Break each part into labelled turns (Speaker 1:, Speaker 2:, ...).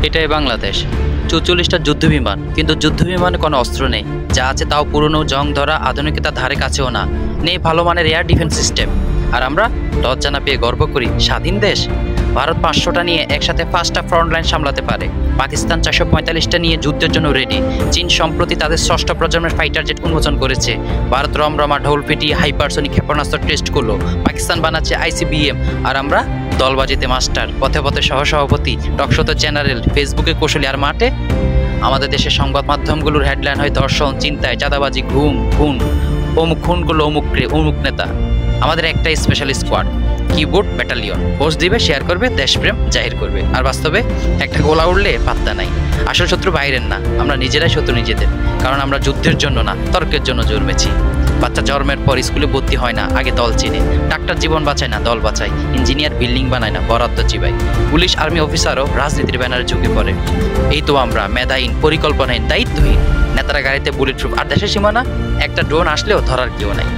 Speaker 1: এটাই বাংলাদেশ। ৪৪টা যুদ্ধবিমান, কিন্তু যুদ্ধবিমানে কোনো অস্ত্র নেই। যা আছে তাও পুরনো, জং ধরা, আধুনিকতার ধারে কাছেও না। নেই ভালো মানের এয়ার ডিফেন্স সিস্টেম। আর আমরা লজ্জা না পেয়ে গর্ব করি স্বাধীন দেশ। ভারত ৫০০টা নিয়ে একসাথে ৫টা ফ্রন্ট লাইন সামলাতে পারে। পাকিস্তান ৪৪৫টা নিয়ে যুদ্ধের জন্য রেডি। চীন সম্প্রতি তাদের ৬ষ্ঠ প্রজন্মের ফাইটার জেট উন্মোচন করেছে। ভারত রমরমা, ঢোল পিটিয়ে হাইপারসনিক ক্ষেপণাস্ত্র টেস্ট করলো। পাকিস্তান বানাচ্ছে ICBM। আর আমরা দলবাজিতে মাস্টার, পথে পথে সহসভাপতি, টকশোতে জেনারেল, ফেসবুকে কৌশলী। আর মাঠে আমাদের দেশের সংবাদ মাধ্যমগুলোর হেডলাইন হয় ধর্ষণ, চিন্তায়, চাঁদাবাজি, ঘুম, খুন। অমুক খুন করলো অমুক নেতা। আমাদের একটাই special squad, keyboard battalion. Post দিবে, শেয়ার করবে, দেশপ্রেম জাহির করবে। আর বাস্তবে একটা গোলা উঠলে পাত্তা নাই। আসল শত্রু বাইরের না, আমরা নিজেরাই শত্রু নিজেদের। কারণ আমরা যুদ্ধের জন্য না, তর্কের জন্য জন্মেছি। বাচ্চা জন্মের পর স্কুলে ভর্তি হয় না, আগে দল চিনে। ডাক্তার জীবন বাঁচায় না, দল বাঁচায়। ইঞ্জিনিয়ার বিল্ডিং বানায় না, বরাদ্দ চিবায়। পুলিশ আর্মি অফিসারও রাজনীতির ব্যানারে ঝুঁকে পড়ে। এই তো আমরা মেধাহীন, পরিকল্পনাহীন, দায়িত্বহীন। নেতারা গাড়িতে বুলেট প্রুফ, আর দেশের সীমানা একটা ড্রোন আসলেও ধরার কেউ নাই।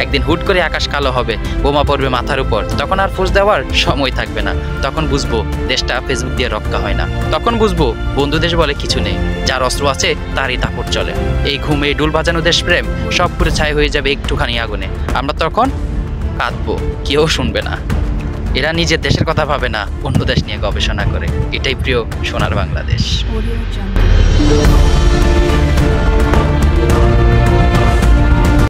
Speaker 1: একদিন হুট করে আকাশ কালো হবে, বোমা পড়বে মাথার উপর, তখন আর ফোর্স দেওয়ার সময় থাকবে না। তখন বুঝবো দেশটা ফেসবুক দিয়ে রক্ষা হয় না। তখন বুঝবো বন্ধু দেশ বলে কিছু নেই, যার অস্ত্র আছে তারই দাপট চলে। এই ঘুম, এই ডুল বাজানো দেশপ্রেম সব পুরো ছাই হয়ে যাবে একটুখানি আগুনে। আমরা তখন কাঁদবো, কেউ শুনবে না। এরা নিজের দেশের কথা ভাবে না, অন্য দেশ নিয়ে গবেষণা করে। এটাই প্রিয় সোনার বাংলাদেশ।